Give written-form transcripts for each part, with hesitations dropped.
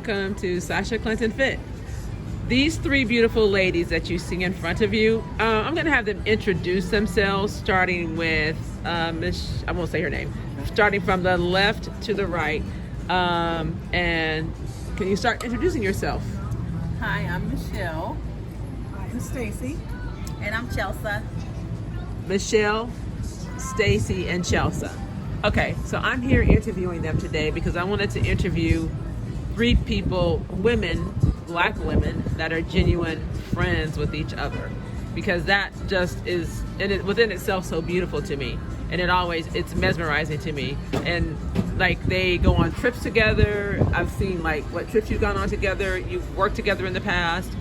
welcome to Sasha Clinton Fit. These three beautiful ladies that you see in front of you, I'm going to have them introduce themselves, starting with Miss, I won't say her name, starting from the left to the right. And can you start introducing yourself? Hi, I'm Michelle. I'm Stacy. And I'm Chelsea. Michelle, Stacy, and Chelsea. Okay, so I'm here interviewing them today because I wanted to interview three people, women, black women, that are genuine friends with each other, because that just is within itself so beautiful to me, and it's mesmerizing to me. And like, they go on trips together. I've seen like what trips you've gone on together. You've worked together in the past.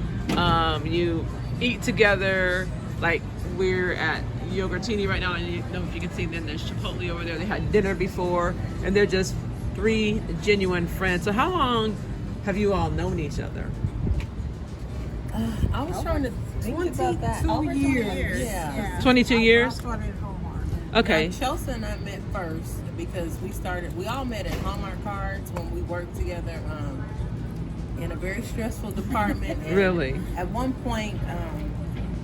You eat together. Like, we're at Yogurtini right now, and you know, if you can see, then there's Chipotle over there. They had dinner before, and they're just three genuine friends. So how long have you all known each other? I was trying to think about that. Over 2 years. Yeah. 22 years? I started at Hallmark. Okay. Now, Chelsea and I met first because we all met at Hallmark Cards when we worked together in a very stressful department. And Really? At one point,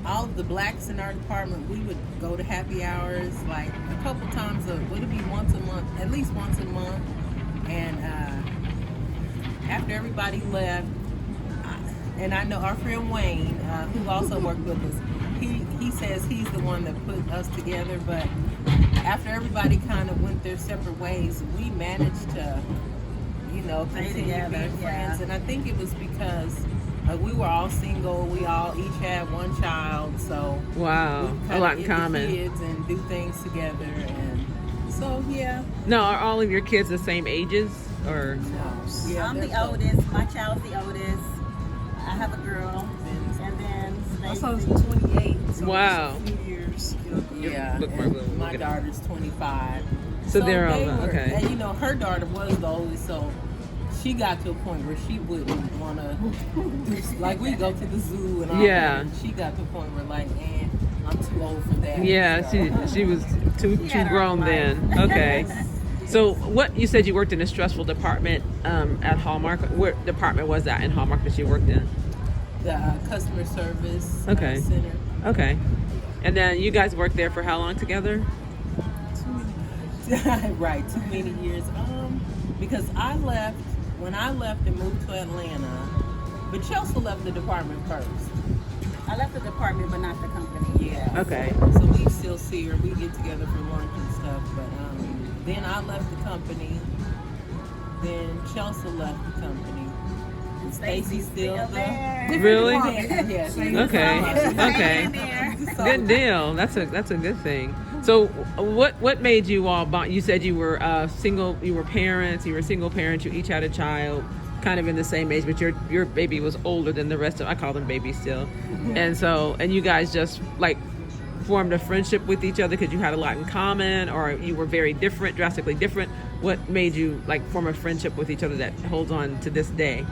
all of the blacks in our department, we would go to happy hours like a couple times would it be once a month, at least once a month. And after everybody left, and I know our friend Wayne, who also worked with us, he says he's the one that put us together. But after everybody kind of went their separate ways, we managed to, continue being friends. And I think it was because we were all single. We all each had one child, so Wow, we a lot in get the common. kids and do things together, and so yeah. No, are all of your kids the same ages, or? Yeah, I'm they're the both- oldest. My child's the oldest. I have a girl. And then My Stacy. son's 28. So Wow. it's a few years. Yeah, Look, and look my at it. daughter's 25. So they're all they were- okay. And her daughter was the oldest, so she got to a point where she wouldn't want to do, like, we go to the zoo and all Yeah. that. And she got to a point where, like, I'm too old for that. Yeah, so. she was too had her grown own then. life. Okay. So what, you said you worked in a stressful department at Hallmark. What department was that in Hallmark that you worked in? The customer service Okay. center. Okay. And then you guys worked there for how long together? Right, too many years. Because when I left and moved to Atlanta, but Chelsea left the department first. I left the department, but not the company. Yeah. Okay. So we still see her. We get together for lunch and stuff. But then I left the company. Then Chelsea left the company. And Stacy's still there. Really? Yes. Okay. Good deal. That's a good thing. So what made you all bond? You said you were single. You were parents. You were single parents. You each had a child, kind of in the same age, but your baby was older than the rest of. I call them babies still. And you guys just like formed a friendship with each other because you had a lot in common, or you were very different, drastically different. What made you like form a friendship with each other that holds on to this day?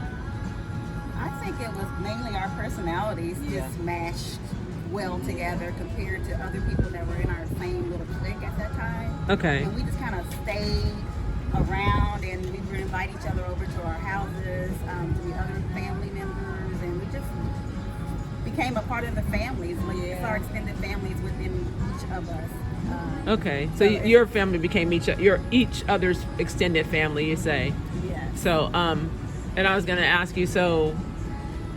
I think it was mainly our personalities just matched well together compared to other people that were in our same little clique at that time. Okay. And we just kind of stayed around, and we would invite each other over to our houses, to meet other family members, and we just became a part of the families. Like, it's our extended families within each of us. Okay. So your family became each other's extended family, you say. Yes. So and I was gonna ask you, so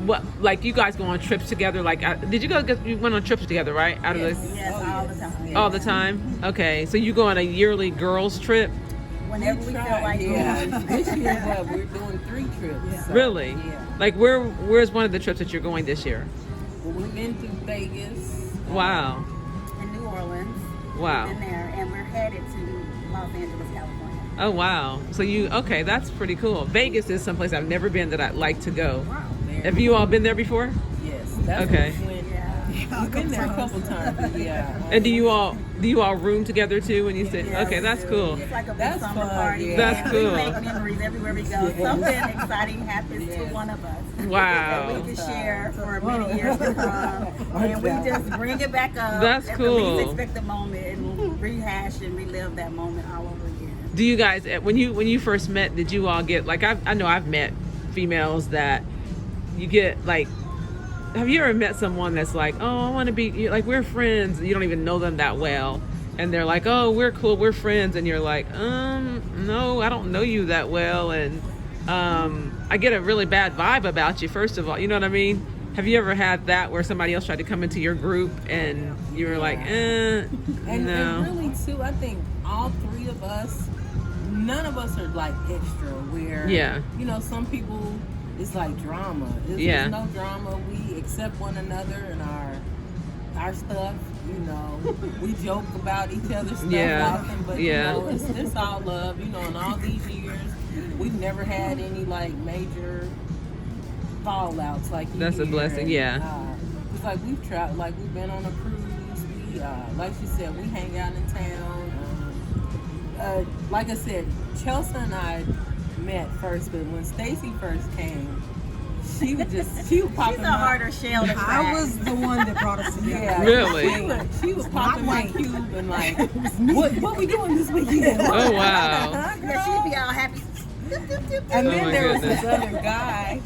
what, like, you guys go on trips together? Like, did you you went on trips together, right? Out of Yes, all the time. all the time. Okay, so you go on a yearly girls trip? Whenever we feel like going. This year, we're doing 3 trips. So, Really? Yeah. Like, where's one of the trips that you're going this year? Well, we've been to Vegas. Wow. In New Orleans. Wow. We've been there, and we're headed to Los Angeles, California. Oh wow. So okay, that's pretty cool. Vegas is someplace I've never been that I'd like to go. Wow. Have you all been there before? Yes. That's Okay. When we've been there a couple times. But yeah. And do you all room together too when you stay? Yes, okay, that's we do. cool. It's like a big That's summer fun, party. yeah. That's We cool. make memories everywhere we go. Something exciting happens to one of us. Wow. That we can share for many years to come. And we just bring it back up. That's at cool. the least expected moment, and we'll rehash and relive that moment all over again. Do you guys, when you first met, did you all get, like, I know I've met females that you get like, have you ever met someone that's like, oh, I want to be like, we're friends, you don't even know them that well, and they're like, oh, we're cool, we're friends, and you're like, no, I don't know you that well, and I get a really bad vibe about you, first of all, you know what I mean? Have you ever had that where somebody else tried to come into your group and you were like, And no? really too, I think all three of us, none of us are like extra where, Yeah. you know, some people, it's like drama. Yeah. There's no drama. We accept one another and our stuff, you know. We joke about each other's stuff Yeah. often, but Yeah. you know, it's all love, you know, in all these years. We've never had any like major fallouts like you That's a hear. blessing, And, yeah. it's like we've traveled, like we've been on a cruise. We, like she said, we hang out in town. Like I said, Chelsea and I met first, but when Stacy first came, she was popping. She's a harder shell to crack. I was the one that brought us together. Yeah, Really? She was popping my cube and like, what we doing this weekend? Oh, wow. Yeah, she'd be all happy. And Oh, then my there was goodness. this other guy.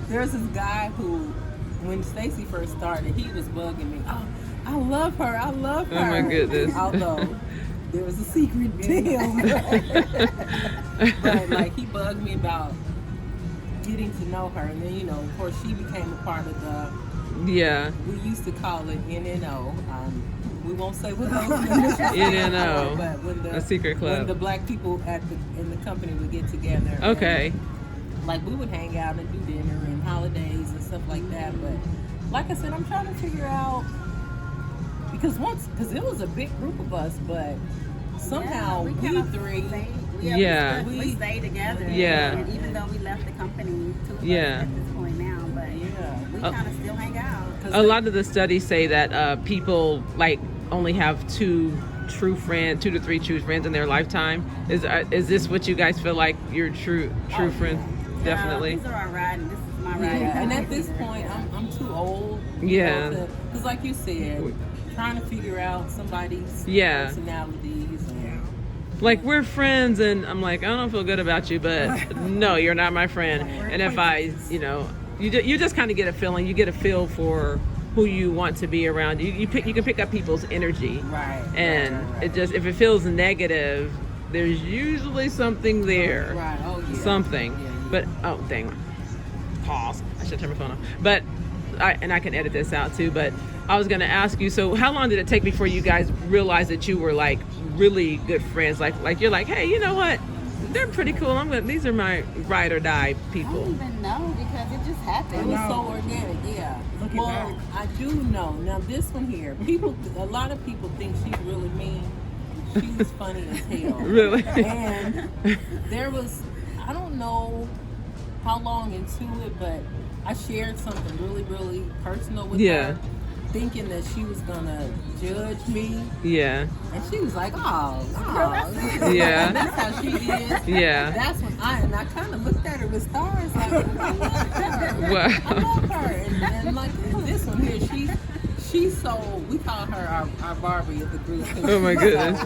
There was this guy who, when Stacy first started, he was bugging me. Oh, I love her. I love her. Oh, my goodness. Although there was a secret to him. But like he bugged me about getting to know her, and then you know, of course, she became a part of the. Yeah. We used to call it NNO. We won't say what those NNO. but when the A secret club. when the black people in the company would get together. Okay. And, like we would hang out and do dinner and holidays and stuff like that. But like I said, I'm trying to figure out because it was a big group of us, but somehow we kind of three. Yeah. We stayed together. Yeah. And even though we left the company, two of us Yeah. at this point now, but Yeah. we kind of still hang out. A lot of the studies say that people like only have two to three true friends in their lifetime. Is this what you guys feel like your true friends? Definitely. These are our riding. This is my riding. Yeah, and at this point, I'm too old. Yeah. Because like you said, trying to figure out somebody's Yeah. personalities. And, Like we're friends, and I'm like, I don't feel good about you, but no, you're not my friend. And if I, you know, you just kind of get a feeling. You get a feel for who you want to be around. You can pick up people's energy. right. And right. it just, if it feels negative, there's usually something there. Right. Oh yeah. Something. Yeah, yeah. But oh dang, pause. I should turn my phone off. But I can edit this out too. But I was gonna ask you. So how long did it take before you guys realized that you were like really good friends? Like you're like, hey, you know what? They're pretty cool. These are my ride or die I don't people. even know because it just It happened. was so organic, yeah. Look at Well, that. I do know. Now this one here, a lot of people think she's really mean. She's funny as hell. Really? And there was, I don't know how long into it, but I shared something really, really personal with Yeah. her, thinking that she was gonna judge me, Yeah. and she was like, "Oh, Yeah. that's how she is." Yeah. That's when I kind of looked at her with stars, like, I love her. Wow. I love her, and like this one here, she's so, we call her our Barbie of the group. Oh, my goodness.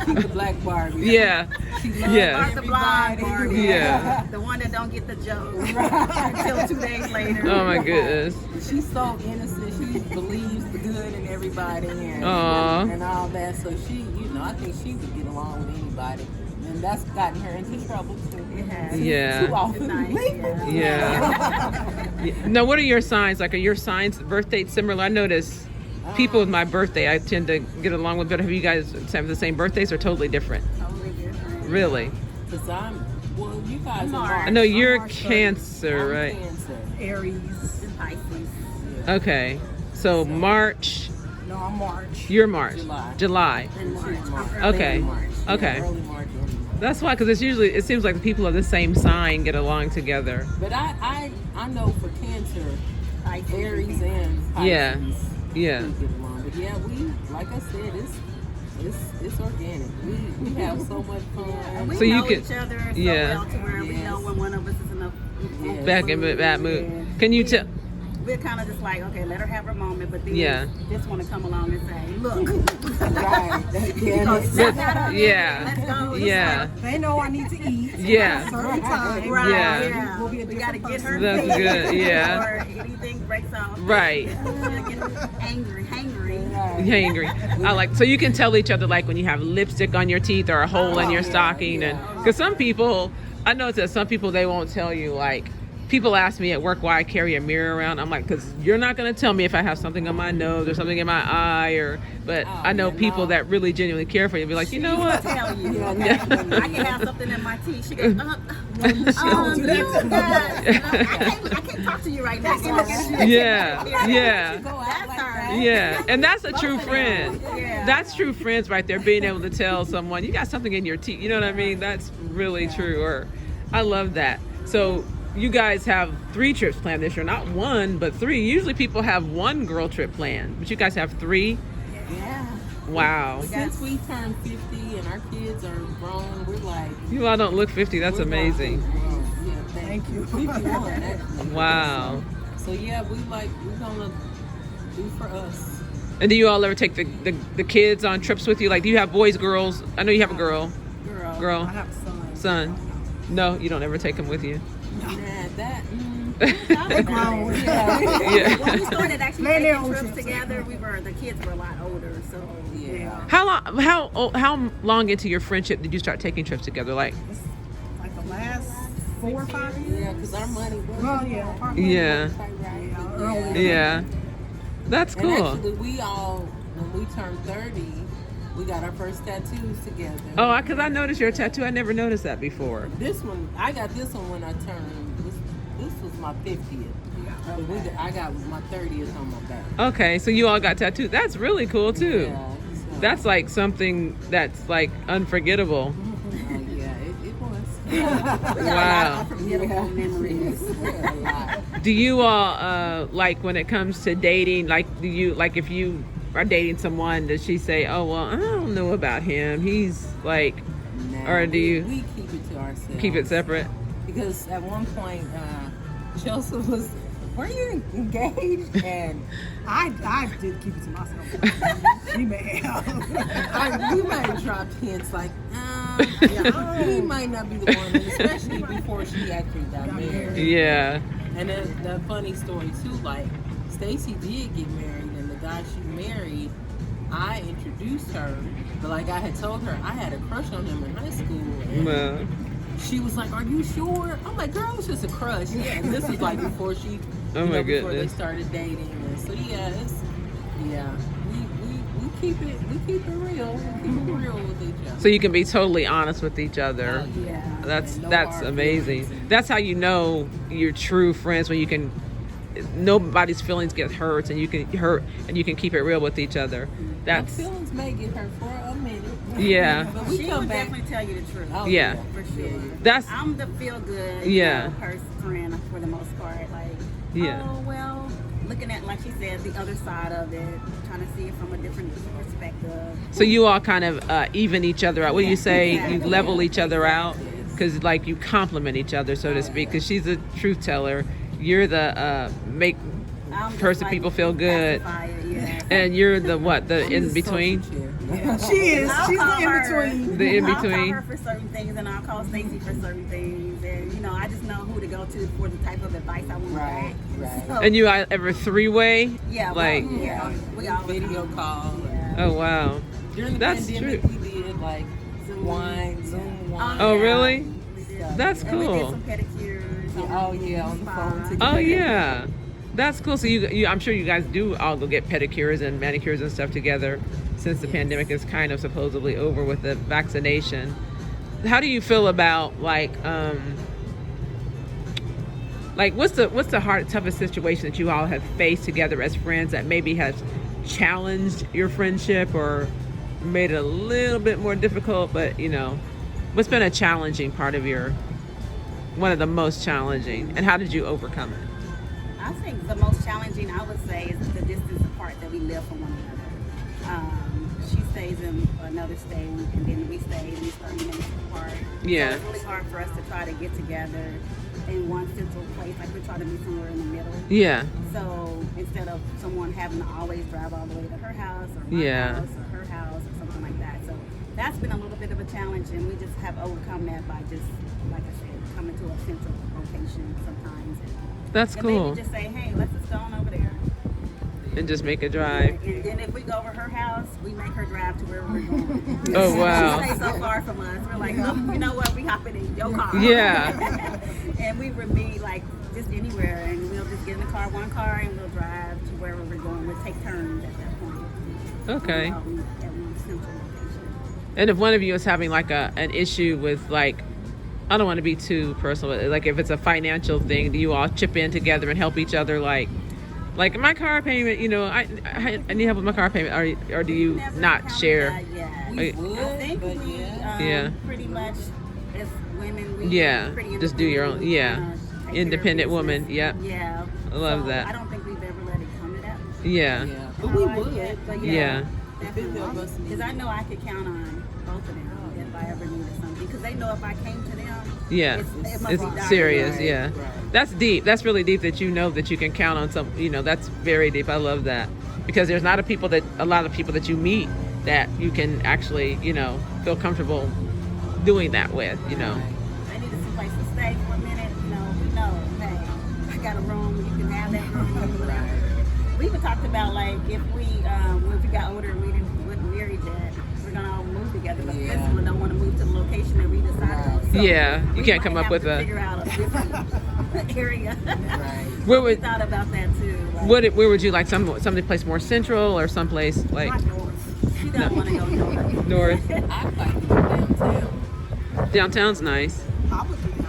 She's the black Barbie. Yeah. She loves Yeah. Or the blonde everybody. Barbie. Yeah. The one that don't get the joke until 2 days later. Oh my goodness. She's so innocent. She believes the good in everybody and Aw. all that. So she, you know, I think she would get along with anybody. And that's gotten her into trouble too. It has. Yeah. Too often. Nice, yeah. Yeah. Now, what are your signs? Like, are your signs, birth dates similar? I notice people with my birthday I tend to get along with, but have you guys have the same birthdays or totally different? Totally different. Really? Because well, you guys are March. I March. know you're March 30th. Cancer, I'm right? Cancer. Aries. And Pisces. Okay. So March, No, I'm March. you're March. July. And March. March. Okay. Early March. Yeah, Okay. early March. That's why, because it seems like the people of the same sign get along together. But I know for Cancer, Pisces. Aries and Pisces. Yeah. Yeah. we get along. But yeah, like I said, it's organic. We have so much fun. We So you know could- each other so yeah. well to where we Yes. know when one of us is in a Yes. Back in that mood. Can you tell? we're kind of just like, okay, let her have her moment, but then Yeah. just want to come along and say, look, Right. you know, snap out of it, Yeah. let's go. It's Yeah. They know I need to eat. Yeah. At a certain time. Right, Yeah. yeah. We'll be a We got to different get her person. That's fed good, yeah. Or anything breaks off. Right. She'll get angry, hangry. Hangry. I like, so you can tell each other, like when you have lipstick on your teeth or a hole in your yeah, stocking, yeah. and because some people, I noticed that some people, they won't tell you. Like, people ask me at work why I carry a mirror around. I'm like, because you're not going to tell me if I have something on my nose or something in my eye, or. But I know yeah, people no. that really genuinely care for you. Be like, you know what? Tell you. Yeah. I can have something in my teeth. She goes, do that. I can't talk to you right now. Yeah, yeah. Go out That's like her. that. Yeah, and that's a true friend. Yeah. That's true friends right there, being able to tell someone, you got something in your teeth. You know what I mean? That's really true. Or I love that. So you guys have 3 trips planned this year. Not 1, but 3. Usually people have 1 girl trip planned, but you guys have 3? Yeah. Wow. Since we turned 50 and our kids are grown, we're like, You all don't look 50. That's we're amazing. Well, yeah, Thank you. 51 actually. Wow. So yeah, we're gonna do for us. And do you all ever take the kids on trips with you? Like, do you have boys, girls? I know you have a girl. Girl. Girl. I have a son. Son. No, you don't ever take them with you. Nah, that. They grown. Yeah. When we started actually Man, they're taking old trips trips. together, the kids were a lot older, so Yeah. How long into your friendship did you start taking trips together? Like, Like the last 4 or 5 years. Yeah, because our money was Well, yeah. yeah, quite right. Yeah, early. yeah. That's And cool. actually, when we turned 30, we got our first tattoos together. Oh, because I noticed your tattoo. I never noticed that before. This one, I got this one when I turned. This was my 50th. But I got my 30th on my back. Okay, so you all got tattooed. That's really cool too. Yeah, so- That's like something that's like unforgettable. yeah, it was. we got a lot Wow. of unforgettable memories. A lot. Do you all like when it comes to dating? Like, do you like if you are dating someone, does she say, "Oh well, I don't know about him. He's like," Nah, or do you we keep it to ourselves? keep it separate? Because at one point, Chelsea was, were you engaged? And I did keep it to myself. She may have. we might have dropped hints like, he might not be the one, and especially before she actually got married. Yeah. And then the funny story too, like Stacy did get married, and the guy she married, I introduced her, but like I had told her I had a crush on him in high school. And Well, she was like, "Are you sure?" I'm like, "Girl, it's just a crush." Yeah, and this was like before she, Oh my before they goodness. started dating. And so we keep it real. We keep it real with each other. so you can be totally honest with each other. Yeah. That's No that's hard amazing. feelings. That's how you know you're true friends, when you can nobody's feelings get hurt and you can keep it real with each other. My That's feelings may get hurt for a minute. yeah. But we She come would back. definitely tell you the truth. Oh, Yeah. For sure. That's I'm the feel good Yeah. friend for the most part. Like, Yeah. oh well, looking at, like she said, the other side of it, trying to see it from a different perspective. so you all kind of even each other out. What do you say? You exactly. level each other out because like you complement each other, so to speak. Because she's a truth teller. You're the make I'm just person like people feel good, pacifier, yeah. and you're the what? The I'm in the between. social chair. She is. I'll She's call the in her. between. The in I'll call between. her for certain things, and I'll call Stacy for certain things, and I just know who to go to for the type of advice I want. Right, back. right. So, And you ever 3-way? yeah, like well, yeah, we all Video call. Yeah. oh wow. During the That's pandemic, true. we did like Zoom wine. Oh, yeah. really? We did. That's And we did cool. some pedicures. Oh yeah, on the phone together. Oh yeah, that's cool. So you I'm sure you guys do all go get pedicures and manicures and stuff together, since the pandemic is kind of supposedly over with the vaccination. How do you feel about like what's the toughest situation that you all have faced together as friends that maybe has challenged your friendship or made it a little bit more difficult? But what's been a challenging part of one of the most challenging, and how did you overcome it? I think the most challenging, I would say, is the distance apart that we live from one another. She stays in another state, and then we stay at least 30 minutes apart. Yeah. So it's really hard for us to try to get together. in one central place. Like we try to be somewhere in the middle. Yeah. So instead of someone having to always drive all the way to her house or my Yeah. house or her house or something like that. So that's been a little bit of a challenge, and we just have overcome that by just, like I said, coming to a central location sometimes. That's And cool. maybe just say, hey, let's just go on over there. And just make a drive. And then if we go over her house, we make her drive to wherever we're going. Oh, wow. She stays so far from us. We're like, oh, you know what? We hopping in your car. Yeah. And we would meet like just anywhere, and we'll just get in the car, one car, and we'll drive to wherever we're going. We'll take turns at that point. Okay. At one central location. And if one of you is having like an issue with like, I don't want to be too personal, but like if it's a financial thing, do you all chip in together and help each other? Like my car payment, you know, I need help with my car payment, or do you Never not counted share? that yet. We I would, I think but we Yeah. pretty much as women, we Yeah, pretty just do your own- independent, yeah. take care of Independent woman, business. yep. Yeah. I love So that. I don't think we've ever let it come to that. Yeah. yeah, but we would. But Yeah. Because I know I could count on both of them if I ever needed something. Because they know if I came to them, Yeah. it must It's be dire. serious. Right, Yeah. right. That's deep. That's really deep that you know that you can count on some, you know, that's very deep. I love that. Because there's not a lot of people that you meet that you can actually, you know, feel comfortable doing that with, you know. I needed some place to stay for a minute. You know, we know, hey, I got a room. You can have that room. Whatever. We even talked about like if we got older and we wasn't married yet, we're gonna all move together. But Yeah. this one don't want to move to the location that we decided. So Yeah, you we can't might come up have with to a- figure out a different area. Right. Where We would thought about that too. Like, where would you like some place more central or someplace like not north. She don't want to go north. north? I like to go downtown. Downtown's nice. Probably downtown.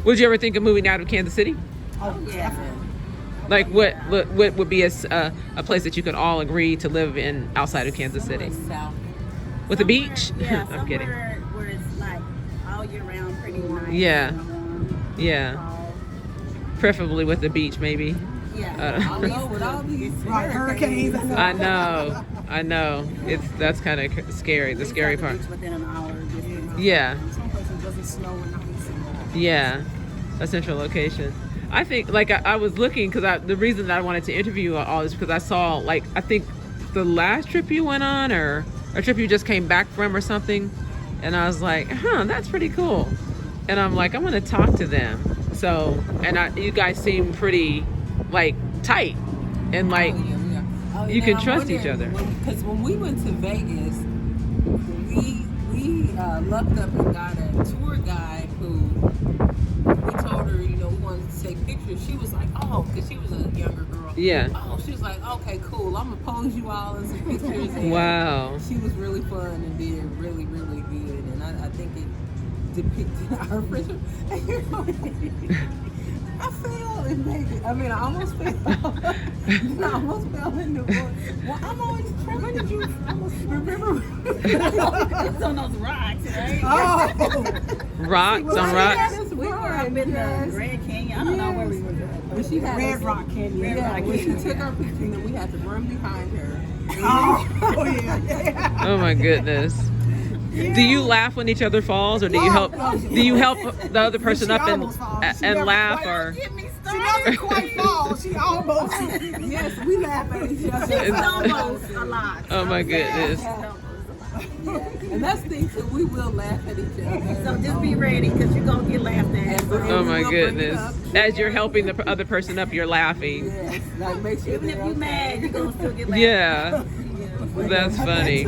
Would you ever think of moving out of Kansas City? Oh, Yeah. Like what would be a place that you could all agree to live in outside of Kansas City? South. With a beach? Yeah, I'm kidding. somewhere where it's like all year round, pretty nice. Yeah. and warm, Yeah. fall. Preferably with the beach, maybe. Yeah. I don't know, with all these Right, hurricanes. I know. That's kind of scary. The scary part. Within an hour. Distance. Yeah. Some places doesn't snow and not snow. Yeah, a central location. I think, like, I was looking because the reason that I wanted to interview you all is because I saw, like, I think the last trip you went on or a trip you just came back from or something, and I was like, that's pretty cool. And I'm like, I'm gonna talk to them. So, and you guys seem pretty, like, tight and like, Oh, yeah. Oh, you now can I'm trust each wondering, other. Because when we went to Vegas, we lucked up and got a tour guide who we told her, you know, we wanted to take pictures. She was like, oh, because she was a younger girl. Yeah. Oh, she was like, okay, cool. I'm gonna pose you all in some pictures. And Wow. She was really fun and did really, really good. And I think it depicted our friendship. I fell in Vegas. I mean, I almost fell. I almost fell in the water. Well, I'm always trying. When did you almost remember? It's on those rocks, right? Oh, Rocks on rocks. We were up in the Grand Canyon. I don't know where we were. When she had Red us- Rock Canyon. Red Yeah, Rock when she Canyon, took yeah. our picture, and then we had to run behind her. Oh, yeah. Oh my goodness. Do you laugh when each other falls, or do you help? Do you help the other person She up and almost falls. She and never laugh, quite- or? Get me She started. doesn't quite fall. She almost. Yes, we laugh at each other. It's almost a lot. Oh my goodness. It's almost a lot. Yeah. And that's the thing too. We will laugh at each other. So just be ready because you're going to get laughed at. And- Oh my We'll bring it goodness. up. As you're helping the other person up, you're laughing. Yes, like make sure Even if they're you're okay. mad, you're going to still get laughed Yeah, that's funny.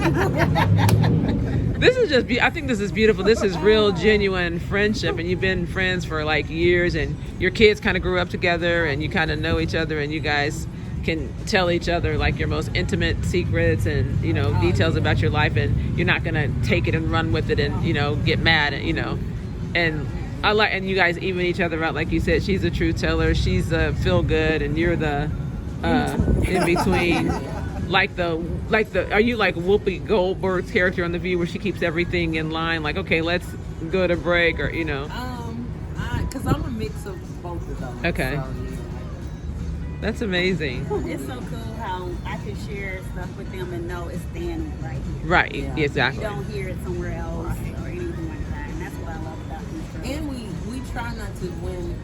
This is just, I think this is beautiful. This is real, genuine friendship, and you've been friends for like years, and your kids kind of grew up together, and you kind of know each other, and you guys can tell each other like your most intimate secrets and, you know, details about your life, and you're not gonna take it and run with it and, you know, get mad, and, you know, and I like, and you guys even each other out, like you said. She's a truth teller, she's the feel good, and you're the in between. Like the are you like Whoopi Goldberg's character on The View, where she keeps everything in line, like, okay, let's go to break, or, you know? Because I'm a mix of both of those. Okay. So, yeah. That's amazing. It's so cool how I can share stuff with them and know it's standing right here. Right, Yeah. You exactly. don't hear it somewhere else or anything like that. And that's what I love about these girls. And we try not to, when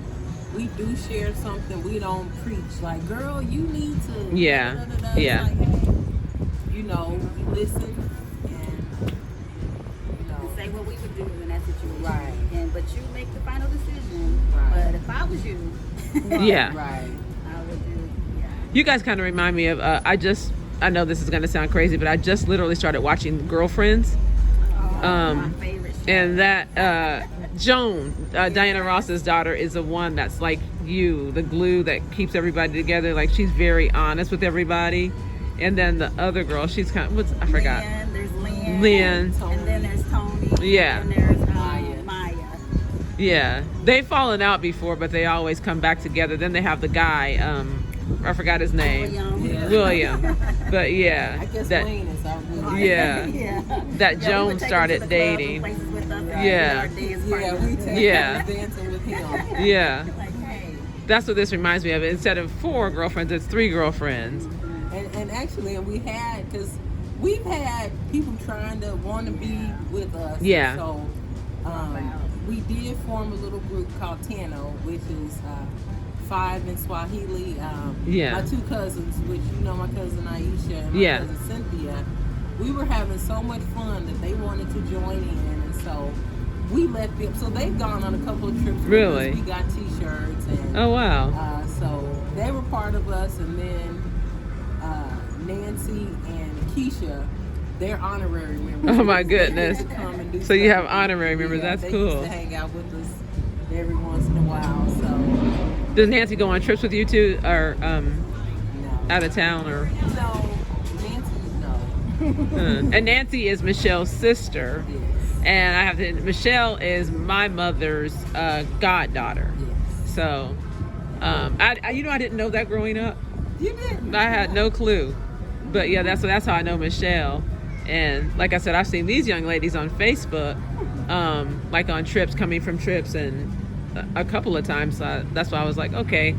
we do share something, we don't preach like, girl, you need to. Yeah. Da, da, da, da. Yeah. It's like, hey, you know, you listen and, you know. Say what we would do in that situation. Right. But you make the final decision. Right. But if I was you, Yeah. Right. I would do. Yeah. You guys kind of remind me of, I know this is going to sound crazy, but I just literally started watching Girlfriends. My favorite show. And that, Joan, Diana Ross's daughter, is the one that's like you, the glue that keeps everybody together. Like, she's very honest with everybody. And then the other girl, she's kind of, I forgot. Lynn, there's Lynn. Lynn. And then there's Tony. Yeah. And there's Maya. Maya. Yeah. They've fallen out before, but they always come back together. Then they have the guy, I forgot his name. Yeah. William. But yeah. I guess that, Wayne is our William. yeah. Yeah. That Yeah, we Joan would take him started to the club and dating. places with us. Yeah. Our dance Yeah, parties. we take Yeah. dancing with him. Yeah. Like, hey. That's what this reminds me of. Instead of 4 girlfriends, it's 3 girlfriends. And actually, and we had, because we've had people trying to want to be with us. Yeah. So we did form a little group called Tano, which is 5 in Swahili. Yeah. My 2 cousins, which you know, my cousin Aisha and my Yeah. cousin Cynthia, we were having so much fun that they wanted to join in, and so we let them. So they've gone on a couple of trips. with Really? us. We got T-shirts and. Oh, wow. So they were part of us, and then Nancy and Keisha, they're honorary members. Oh, my They goodness. used to come and do So you stuff. have honorary members. That's they cool. used to hang out with us every once in a while. So Does Nancy go on trips with you too, or no, out of town, or? no, Nancy, no. And Nancy is Michelle's sister, Yes. and I have to. Michelle is my mother's goddaughter. Yes. So, I didn't know that growing up. You did. I had no clue, but yeah, that's how I know Michelle. And like I said, I've seen these young ladies on Facebook, like on trips, coming from trips, and a couple of times. That's why I was like, okay,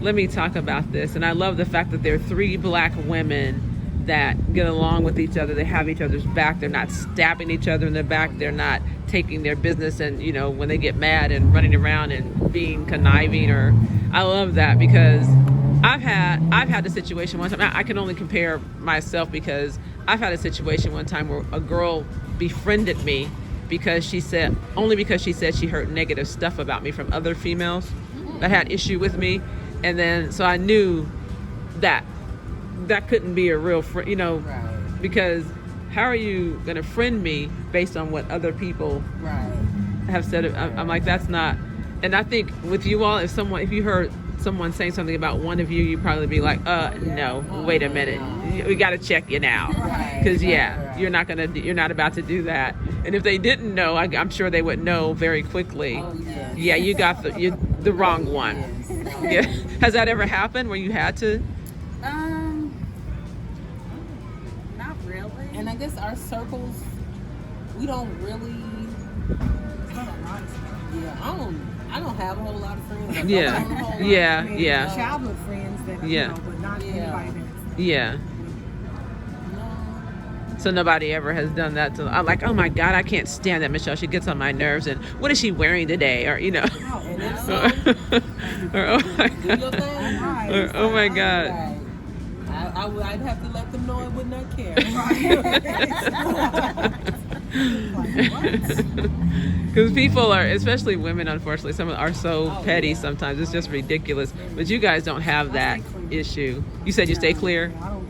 let me talk about this. And I love the fact that there are 3 black women that get along with each other. They have each other's back. They're not stabbing each other in the back. They're not taking their business and, you know, when they get mad and running around and being conniving. Or I love that, because I've had a situation one time. I can only compare myself, because I've had a situation one time where a girl befriended me because she said she heard negative stuff about me from other females that had issue with me. And then so I knew that couldn't be a real friend, you know, Right. because how are you going to friend me based on what other people Right. have said? I'm like, that's not. And I think with you all, if you heard someone saying something about one of you, you'd probably be like, no, wait a minute, we got to check you now, Right. because Right. you're not about to do that. And if they didn't know, I'm sure they would know very quickly. Oh yes. Yeah, you got the wrong one. Yes. Yeah. Has that ever happened where you had to? Not really. And I guess our circles, we don't really. It's not a lot of stuff. Yeah, I don't have a whole lot of friends. I don't Yeah. own a whole lot. Yeah. I mean, Yeah. childhood friends that, Yeah. you know, but not Yeah. anybody that's. Yeah. No. So nobody ever has done that to. I'm like, oh my God, I can't stand that Michelle. She gets on my nerves. And what is she wearing today? Or, you know. Oh, And if or, so, oh my do your God. thing. Right. Or, oh my God. Right. I'd have to let them know I would not care. Because people are, especially women, unfortunately, some are so Oh, petty yeah. sometimes. It's just ridiculous. But you guys don't have that issue. You said you stay clear? I don't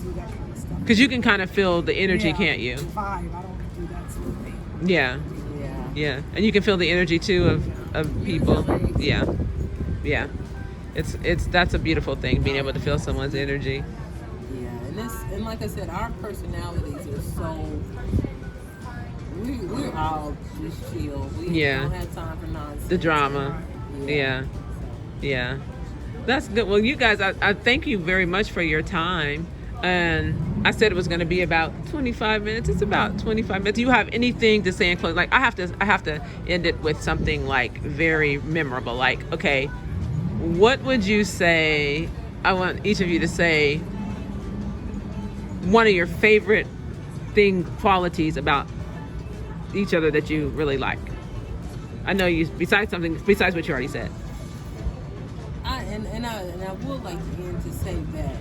do that kind of stuff. Because you can kind of feel the energy, Yeah, can't you? Vibe. I don't do that sort of thing. Yeah. Yeah. Yeah. And you can feel the energy too of people. Yeah. Yeah. That's a beautiful thing, being able to feel someone's energy. Yeah, and like I said, our personalities are so. We're all just chill. We Yeah. don't have time for nonsense. The drama. Yeah. Yeah. That's good. Well, you guys, I thank you very much for your time. And I said it was going to be about 25 minutes. It's about 25 minutes. Do you have anything to say in close? Like, I have to end it with something like very memorable. Like, okay, what would you say? I want each of you to say one of your favorite qualities about each other that you really like. I know you. Besides what you already said. I would like to end to say that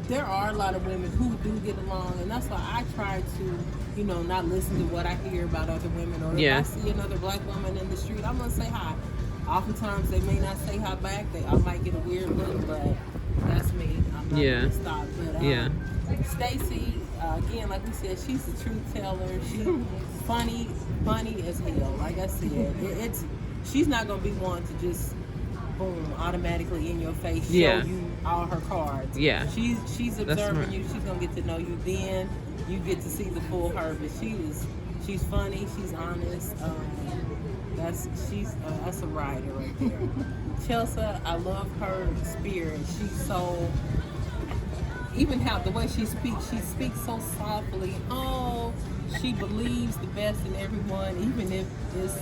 there are a lot of women who do get along, and that's why I try to, not listen to what I hear about other women. Or if I see another black woman in the street, I'm gonna say hi. Oftentimes they may not say hi back. I might get a weird look, but that's me. I'm not gonna stop. But Stacy, again, like we said, she's a truth teller. She's funny as hell. Like I said, she's not gonna be one to just boom automatically in your face show you all her cards. Yeah, she's observing you. She's gonna get to know you. Then you get to see the full her. But she's funny. She's honest. That's a rider right there. Chelsea, I love her spirit. She's so, even how the way she speaks so softly. Oh, she believes the best in everyone, even if it's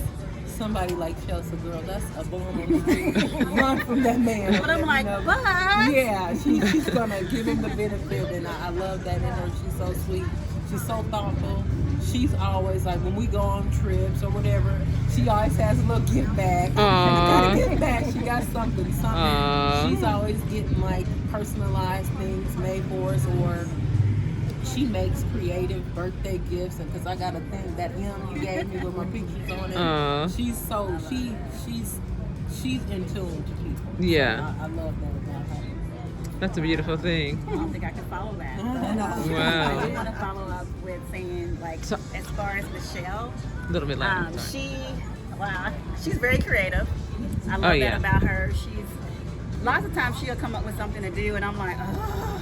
somebody like Chelsea, girl, that's a bomb on the street. Run from that man. But I'm like, what? Yeah, she's gonna give him the benefit, and I love that in her. She's so sweet. She's so thoughtful. She's always like, when we go on trips or whatever, she always has a little gift bag. Gotta give back. She got something. She's always getting like personalized things made for us, or she makes creative birthday gifts. And because I got a thing that you gave me with my pictures on it, she's in tune to people. Yeah, I love that about her. That's a beautiful thing. I don't think I can follow that. Wow. I do want to follow up with saying, like, as far as Michelle, A little bit louder. she's very creative. I love that about her. Lots of times she'll come up with something to do, and I'm like, oh,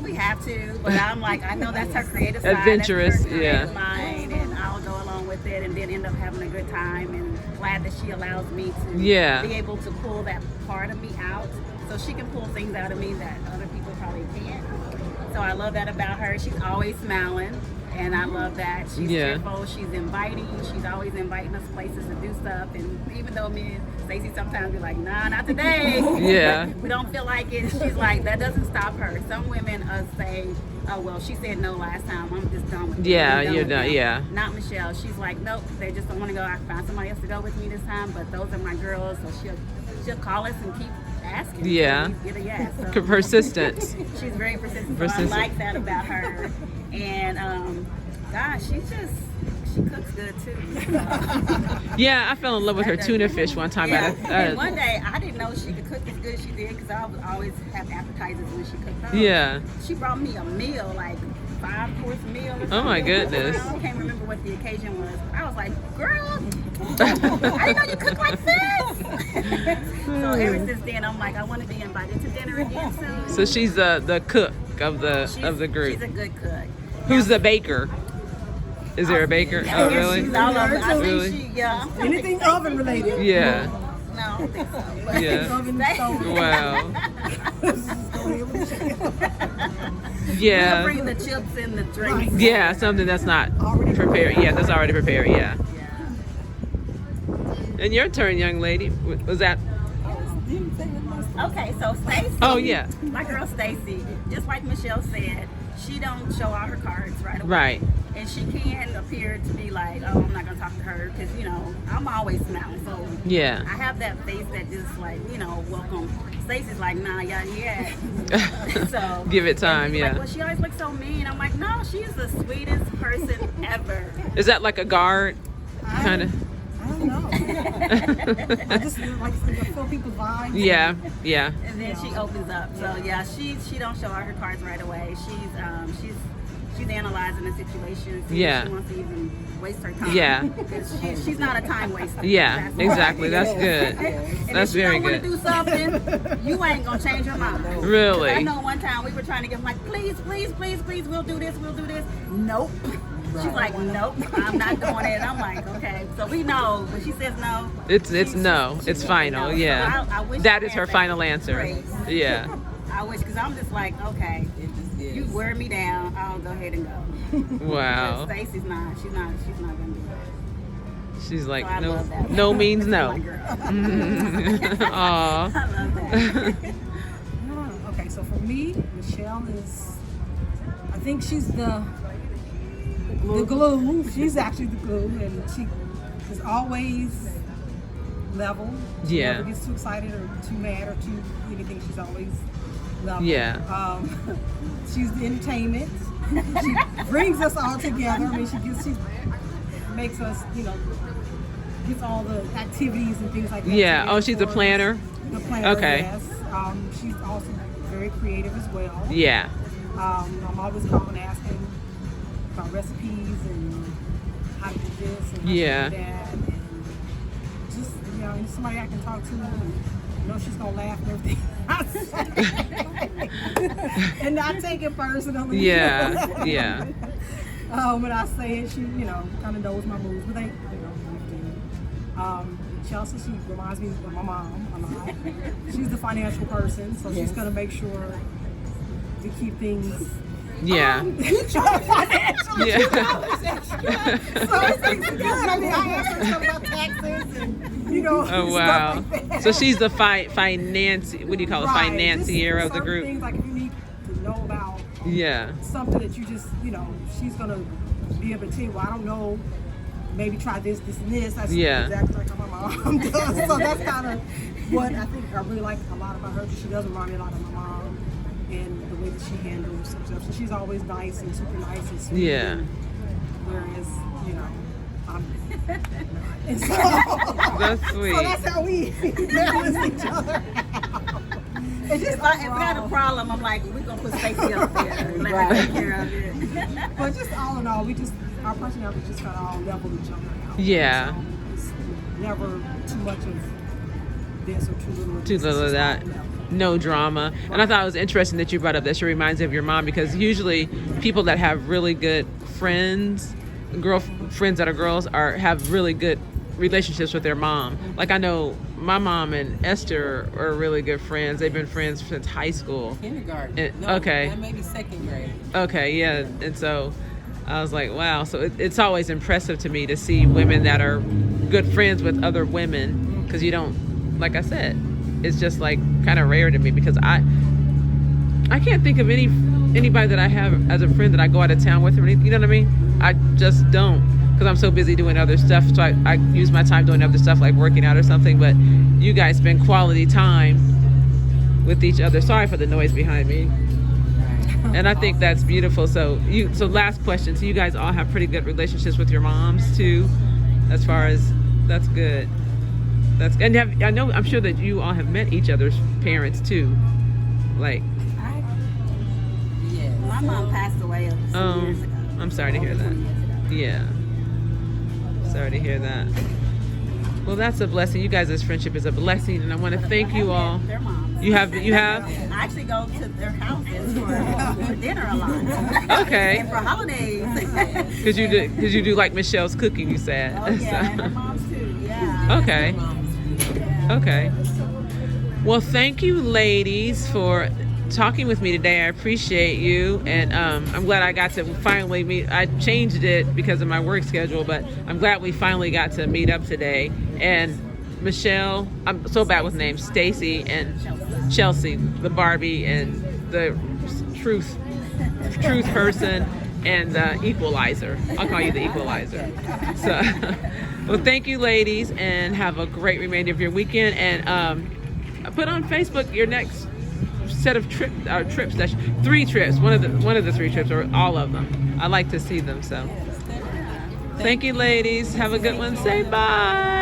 we have to. But I'm like, I know that's her creative side. Adventurous, that's her creative mind, and I'll go along with it, and then end up having a good time. And glad that she allows me to be able to pull that part of me out, so she can pull things out of me that other people probably can't. So I love that about her. She's always smiling, and I love that. She's cheerful. She's inviting. She's always inviting us places to do stuff. And even though me and Stacy sometimes be like, nah, not today. We don't feel like it. She's like, that doesn't stop her. Some women say, oh, well, she said no last time. I'm just done with it. You're done. Not Michelle. She's like, nope, they just don't want to go. I find somebody else to go with me this time. But those are my girls. So she'll call us and keep asking. Get a yes. So, persistence. She's very persistent. So I like that about her. And gosh, she cooks good too. I fell in love with her tuna fish one time. And one day I didn't know she could cook as good as she did, because I would always have appetizers when she cooked those. She brought me a meal, like 5-course meal or something. Oh my goodness. I can't remember what the occasion was. I was like, girl, I didn't know you cook like this. So ever since then, I'm like, I want to be invited to dinner again soon. So she's the cook of the group. She's a good cook. Who's the baker? Is there a baker? Oh, really? She's all over. I Really? think Anything oven related. Yeah. No, I don't think so. But Yeah. Oven stove. Wow. We'll Yeah. bring the chips and the drinks. Yeah, something that's not prepared. Yeah, that's already prepared. Yeah. And your turn, young lady. Was that? Okay, so Stacy. Oh yeah. My girl Stacy, just like Michelle said, she don't show all her cards right away. Right. And she can appear to be like, oh, I'm not gonna talk to her, because I'm always smiling. So Yeah. I have that face that just like, welcome. Stacy's like, nah, yeah. So Give it time. like, Yeah. well, she always looks so mean. I'm like, no, she's the sweetest person ever. Is that like a guard? Kind of. I don't know. I just like to feel people's vibes. Yeah. Yeah. And then she opens up. So yeah, she don't show all her cards right away. She's analyzing the situation. See if she wants to even waste her time. Yeah. Because she's not a time waster. Yeah. Exactly. That's good. And That's if she very don't want good. to do something, you ain't gonna change her mind. Really? I know one time we were trying to get like, please, we'll do this. Nope. She's like, nope, I'm not doing it. I'm like, okay. So we know, when she says no, It's no. It's final. no. Yeah. So I wish That I is had her that final answer. grace. Yeah. I wish, because I'm just like, okay, you wear me down, I'll go ahead and go. Wow. But Stacy's not. She's not gonna do it. She's like, So I no, love that. no means no. My girl. Aw. I love that. Okay, so for me, Michelle is, I think she's the glue. She's actually the glue, and is always level. She Yeah. never gets too excited or too mad or too anything. She's always level. Yeah. She's the entertainment. She brings us all together. I mean, she makes us, gets all the activities and things like that. Yeah. together Oh, she's for a us. planner. The planner, Okay. yes. She's also very creative as well. Yeah. I'm always calling asking about recipes and how to do this and how Yeah. to do that. And just, and somebody I can talk to and know she's going to laugh at everything I say. And not take it personally. Yeah. Yeah. When I say it, she, kind of knows my moves. But they Chelsea, she reminds me of my mom a lot. She's the financial person, so she's going to make sure to keep things Yeah. financially. Yeah. So things are good. I mean, I asked her stuff about taxes and, Oh stuff wow. like that. So she's the finance. What do you call it? Right. Financier Just of the certain group. Things like if you need to know about Yeah. something that you just, she's gonna be able to tell you. Well, I don't know. Maybe try this, this, and this. That's Yeah. exactly like how my mom does. So that's kind of what I think I really like a lot about her. She does remind me a lot of my mom and the way that she handles herself. So she's always nice and super nice and sweet. Yeah. And whereas, I'm. And so, That's sweet. So that's how we balance each other out. It's just If I got a problem, I'm like, we're gonna put Stacy up there and let her take care of it. But just all in all, our personalities just kind of all level each other out. Yeah. So it's never too much of this or too little of this. Too It's little of just that. all level. No drama. And I thought it was interesting that you brought up that she reminds you of your mom, because usually people that have really good friends, friends that are girls, have really good relationships with their mom. Like I know my mom and Esther are really good friends. They've been friends since high school. Kindergarten. Okay. Maybe second grade. Okay, yeah. And so I was like, wow. So it's always impressive to me to see women that are good friends with other women, because you don't, like I said, it's just like kind of rare to me, because I can't think of anybody that I have as a friend that I go out of town with or anything, you know what I mean? I just don't, because I'm so busy doing other stuff. So I use my time doing other stuff like working out or something. But you guys spend quality time with each other. Sorry for the noise behind me. And I think that's beautiful. So last question. So you guys all have pretty good relationships with your moms too, as far as, that's good. I'm sure that you all have met each other's parents too. Like, Yes. My mom passed away some years ago. I'm sorry to hear Over that. 20 years ago. Yeah. Sorry to hear that. Well, that's a blessing. You guys' friendship is a blessing, and I want to thank you all. Their moms. You have? I actually go to their houses for dinner a lot. Okay. And for holidays. Because you do like Michelle's cooking, you said. Oh yeah, and their moms too. Yeah. Okay. Okay. Well, thank you, ladies, for talking with me today. I appreciate you, and I'm glad I got to finally meet. I changed it because of my work schedule, but I'm glad we finally got to meet up today. And Michelle, I'm so bad with names, Stacy and Chelsea, the Barbie and the truth person and the equalizer. I'll call you the equalizer. So, well, thank you, ladies, and have a great remainder of your weekend. And put on Facebook your next set of trips. That's 3 trips. One of the 3 trips, or all of them. I like to see them. So, thank you, ladies. Have a good one. Say bye.